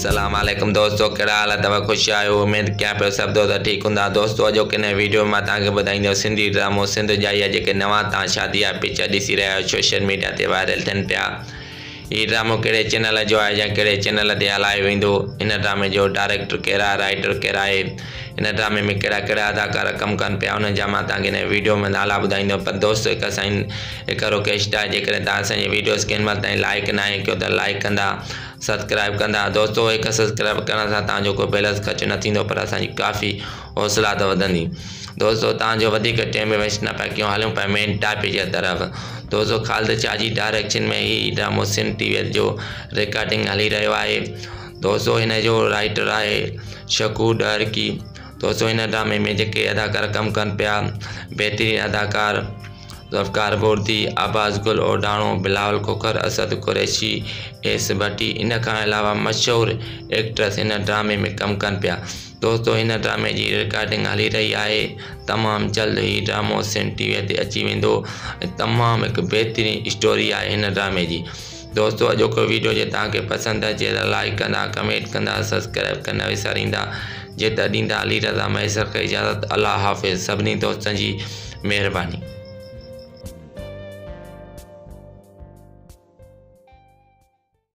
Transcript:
अस्सलाम वालेकुम दोस्तों, कहिड़ा हाल अथव? खुश आहियो? उमेद कयां पियो सभु दोस्त ठीकु हूंदा। दोस्तों अॼोके हिन वीडियो में तव्हांखे ॿुधाईंदो सिंधी ड्रामो सिंध जाइया जेके नवां तव्हां शादी जा पिक्चर ॾिसी रहिया आहियो, सोशल मीडिया ते वायरल थियनि पिया। हीउ ड्रामो कहिड़े चैनल जो आहे या कहिड़े चैनल ते हलायो वेंदो, हिन ड्रामे जो डायरेक्टर केरु आहे, राइटर केरु आहे, हिन ड्रामे में कहिड़ा कहिड़ा अदाकार कमु कनि पिया, उन जा मां तव्हांखे हिन वीडियो में नाला ॿुधाईंदो। पर दोस्तों हिकु रिक्वेस्ट आहे, जेकॾहिं तव्हां असांजी वीडियोस कंहिं महिल ताईं लाइक न कयो त लाइक कंदा, सब्सक्राइब कंदा। दोस्तों हिकु सब्सक्राइब करण सां तव्हांजो कोई बैलेंस ख़र्च न थींदो, पर असांजी काफ़ी हौसला त वधंदी। दोस्तों तव्हांजो वधीक टाइम वेस्ट न पिया कयूं, हलूं पिया मेन टॉपिक जे तरफ़। दोस्तों ख़ालिद शाह जी डायरेक्शन में ही ड्रामो सिंध टीवी जो रिकॉर्डिंग हली रहियो आहे। दोस्तों हिन जो राइटर आहे शकूर डहरकी। दोस्तों हिन ड्रामे में जेके अदाकार कमु कनि पिया, बहितरीन अदाकार ज़फ़कार बुर्दी, अब्बास गुल ओडाणो, बिलावल खोखर, असद कुरैशी, एस भट्टी, इन खां अलावा मशहूर एक्ट्रेस हिन ड्रामे में कमु कनि पिया। दोस्तों हिन ड्रामे जी रिकॉर्डिंग हली रही आहे। तमामु जल्द ही ड्रामो सिंध टीवी ते अची वेंदो। तमामु हिकु बहितरीन स्टोरी आहे हिन ड्रामे जी। दोस्तों अॼोको वीडियो जे तव्हांखे पसंदि अचे त लाइक कंदा, कमेंट कंदा, सब्सक्राइब कंदा विसारींदा। जे त ॾींदा अली रज़ा मैसर खे इजाज़त। अल्लाह हाफ़िज़। सभिनी दोस्तनि जी महिरबानी।